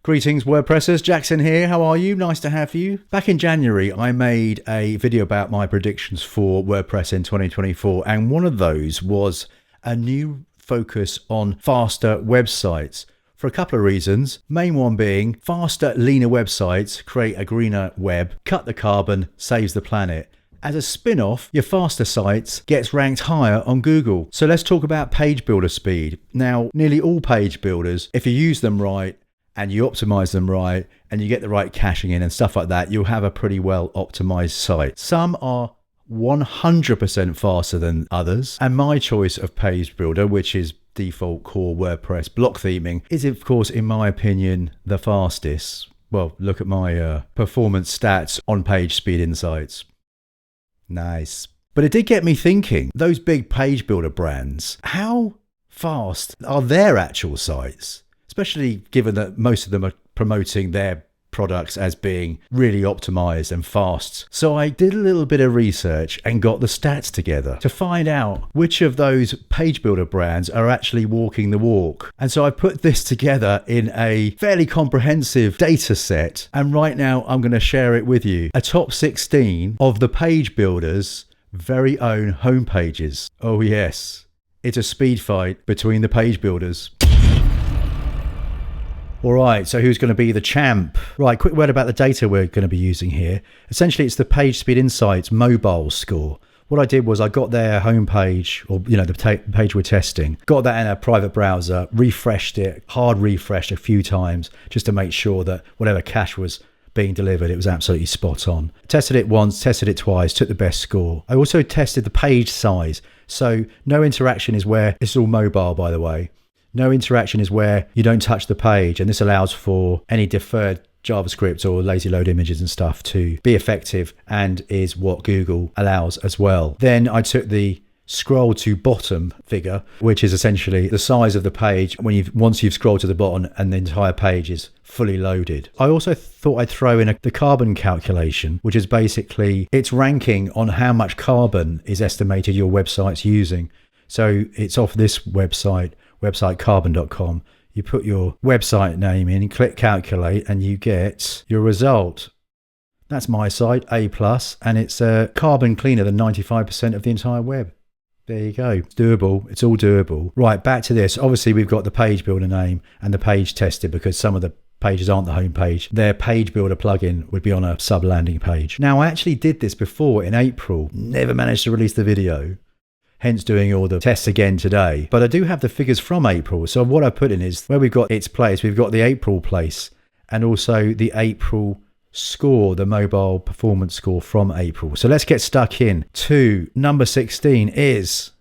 Greetings WordPressers, Jackson here, how are you? Nice to have you. Back in January I made a video about my predictions for WordPress in 2024, and one of those was a new focus on faster websites for a couple of reasons. Main one being faster, leaner websites create a greener web, cut the carbon, saves the planet. As a spin-off, your faster sites gets ranked higher on Google. So let's talk about page builder speed. Now, nearly all page builders, if you use them right and you optimize them right and you get the right caching in and stuff like that, you'll have a pretty well optimized site. Some are 100% faster than others, and my choice of page builder, which is default core WordPress block theming, is of course, in my opinion, the fastest. Well, look at my performance stats on page speed insights. Nice. But it did get me thinking, those big page builder brands, how fast are their actual sites? Especially given that most of them are promoting their products as being really optimized and fast. So I did a little bit of research and got the stats together to find out which of those page builder brands are actually walking the walk. And so I put this together in a fairly comprehensive data set. And right now I'm going to share it with you. A top 16 of the page builders' very own homepages. Oh yes, it's a speed fight between the page builders. All right, so who's going to be the champ? Right, quick word about the data we're going to be using here. Essentially, it's the Page Speed Insights mobile score. What I did was I got their homepage, or the page we're testing, got that in a private browser, refreshed it, hard refreshed a few times, just to make sure that whatever cache was being delivered, it was absolutely spot on. Tested it once, tested it twice, took the best score. I also tested the page size. So no interaction is where, it's all mobile by the way. No interaction is where you don't touch the page, and this allows for any deferred JavaScript or lazy load images and stuff to be effective, and is what Google allows as well. Then I took the scroll to bottom figure, which is essentially the size of the page once you've scrolled to the bottom and the entire page is fully loaded. I also thought I'd throw in the carbon calculation, which is basically its ranking on how much carbon is estimated your website's using. So it's off this website carbon.com. You put your website name in, click calculate, and you get your result. That's my site, A+, and it's carbon cleaner than 95% of the entire web. There you go. It's doable. It's all doable. Right, back to this. Obviously, we've got the page builder name and the page tested, because some of the pages aren't the home page. Their page builder plugin would be on a sub landing page. Now, I actually did this before in April. Never managed to release the video. Hence doing all the tests again today. But I do have the figures from April. So what I put in is where we've got its place, we've got the April place and also the April score, the mobile performance score from April. So let's get stuck in to number 16 it's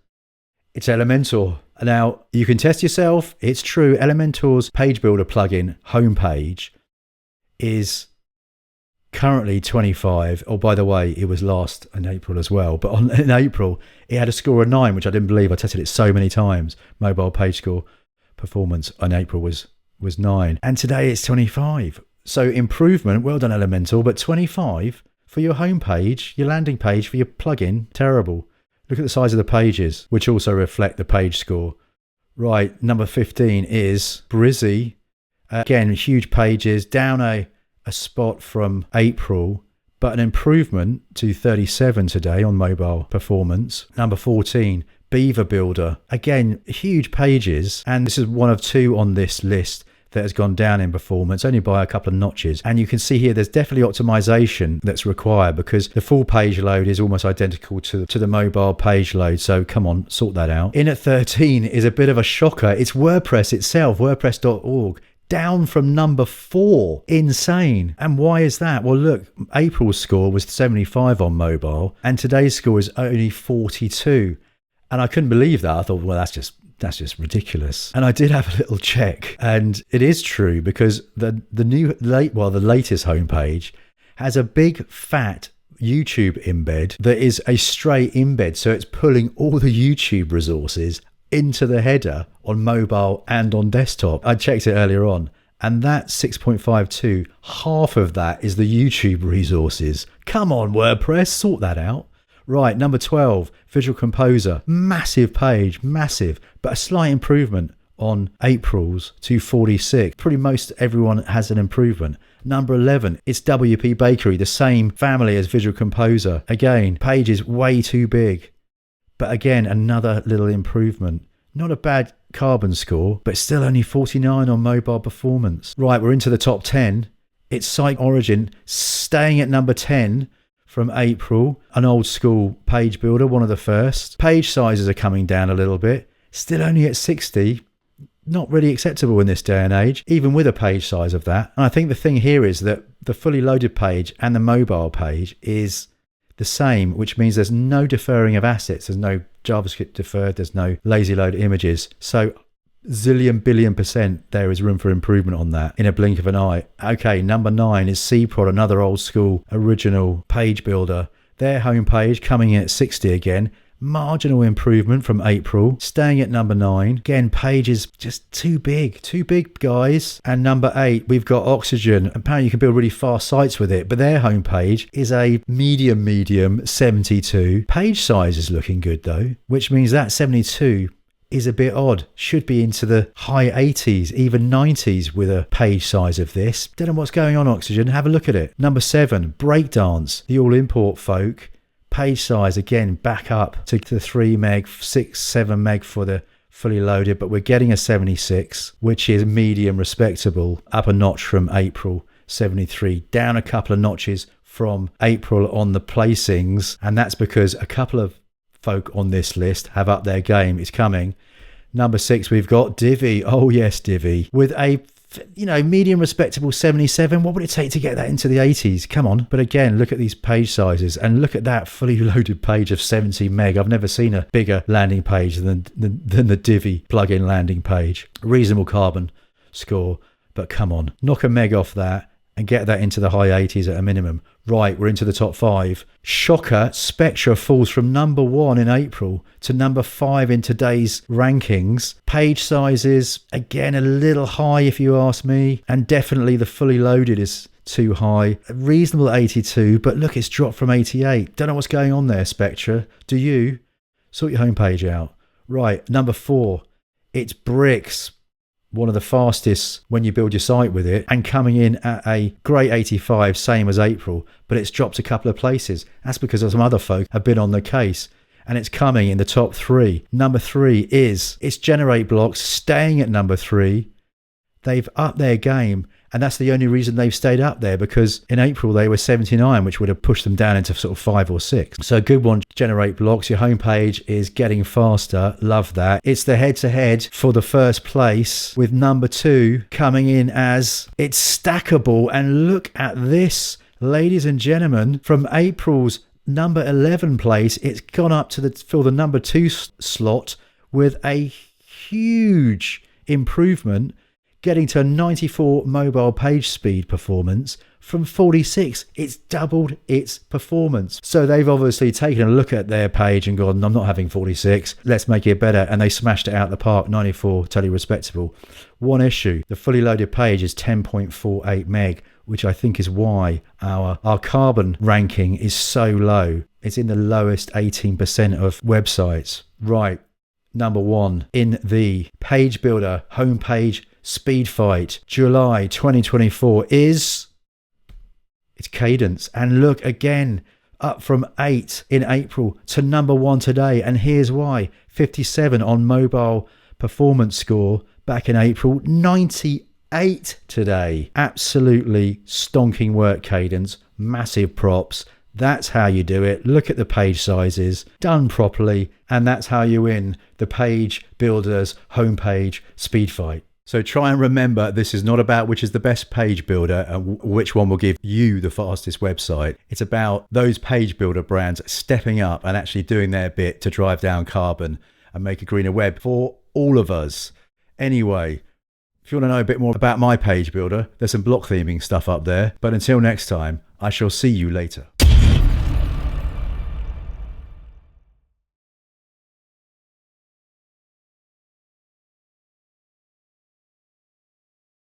Elementor. Now you can test yourself. It's true. Elementor's page builder plugin homepage is currently 25. Oh, by the way, it was last in April as well. But in April, it had a score of 9, which I didn't believe. I tested it so many times. Mobile page score performance in April was 9. And today it's 25. So improvement, well done Elementor, but 25 for your homepage, your landing page for your plugin, terrible. Look at the size of the pages, which also reflect the page score. Right, number 15 is Brizzy. Again, huge pages, down a spot from April, but an improvement to 37 today on mobile performance. Number 14, Beaver Builder. Again, huge pages, and this is one of 2 on this list that has gone down in performance, only by a couple of notches. And you can see here there's definitely optimization that's required, because the full page load is almost identical to the mobile page load. So come on, sort that out. In at 13 is a bit of a shocker. It's WordPress itself, WordPress.org. Down from number 4. Insane. And why is that? Well, look, April's score was 75 on mobile and today's score is only 42. And I couldn't believe that. I thought, well, that's just ridiculous. And I did have a little check, and it is true, because the latest homepage has a big fat YouTube embed that is a straight embed. So it's pulling all the YouTube resources into the header on mobile and on desktop. I checked it earlier on, and that 6.52, half of that is the YouTube resources. Come on, WordPress, sort that out. Right, number 12, Visual Composer. Massive page, massive, but a slight improvement on April's to 46. Pretty most everyone has an improvement. Number 11, it's WP Bakery, the same family as Visual Composer. Again, page is way too big. But again, another little improvement. Not a bad carbon score, but still only 49 on mobile performance. Right, we're into the top 10. It's Site Origin staying at number 10 from April. An old school page builder, one of the first. Page sizes are coming down a little bit. Still only at 60. Not really acceptable in this day and age, even with a page size of that. And I think the thing here is that the fully loaded page and the mobile page is the same, which means there's no deferring of assets. There's no JavaScript deferred. There's no lazy load images. So zillion billion % there is room for improvement on that in a blink of an eye. Okay, number 9 is CProd, another old school original page builder. Their homepage coming in at 60 again. Marginal improvement from April, staying at number 9. Again, page is just too big guys. And number 8, we've got Oxygen. Apparently you can build really fast sites with it, but their homepage is a medium 72. Page size is looking good though, which means that 72 is a bit odd. Should be into the high 80s, even 90s with a page size of this. Don't know what's going on, Oxygen. Have a look at it. Number 7, Breakdance, the all import folk. Page size again back up to the 3 meg, 6, 7 meg for the fully loaded, but we're getting a 76, which is medium respectable, up a notch from April 73, down a couple of notches from April on the placings, and that's because a couple of folk on this list have upped their game. It's coming. Number 6, we've got Divi. Oh yes, Divi, with a medium respectable 77. What would it take to get that into the 80s? Come on. But again, look at these page sizes and look at that fully loaded page of 70 meg. I've never seen a bigger landing page than the Divi plugin landing page. Reasonable carbon score, but come on, knock a meg off that and get that into the high 80s at a minimum. Right, we're into the top 5. Shocker, Spectra falls from number 1 in April to number 5 in today's rankings. Page sizes, again, a little high if you ask me. And definitely the fully loaded is too high. A reasonable 82, but look, it's dropped from 88. Don't know what's going on there, Spectra. Do you? Sort your homepage out. Right, number 4, it's Bricks. One of the fastest when you build your site with it, and coming in at a great 85, same as April, but it's dropped a couple of places. That's because some other folk have been on the case, and it's coming in the top 3. Number 3 it's Generate Blocks, staying at number 3. They've upped their game, and that's the only reason they've stayed up there, because in April they were 79, which would have pushed them down into sort of 5 or 6. So a good one, Generate Blocks. Your homepage is getting faster. Love that. It's the head-to-head for the first place, with number 2 coming in as it's Stackable. And look at this, ladies and gentlemen, from April's number 11 place, it's gone up to fill the number 2 slot with a huge improvement, getting to 94 mobile page speed performance from 46. It's doubled its performance. So they've obviously taken a look at their page and gone, I'm not having 46, let's make it better. And they smashed it out the park. 94, totally respectable. One issue, the fully loaded page is 10.48 meg, which I think is why our carbon ranking is so low. It's in the lowest 18% of websites. Right, number 1 in the page builder homepage speed fight, July 2024 it's Cadence. And look again, up from 8 in April to number 1 today. And here's why: 57 on mobile performance score back in April, 98 today. Absolutely stonking work, Cadence. Massive props. That's how you do it. Look at the page sizes, done properly, and that's how you win the page builders homepage speed fight. So try and remember, this is not about which is the best page builder and which one will give you the fastest website. It's about those page builder brands stepping up and actually doing their bit to drive down carbon and make a greener web for all of us. Anyway, if you want to know a bit more about my page builder, there's some block theming stuff up there. But until next time, I shall see you later.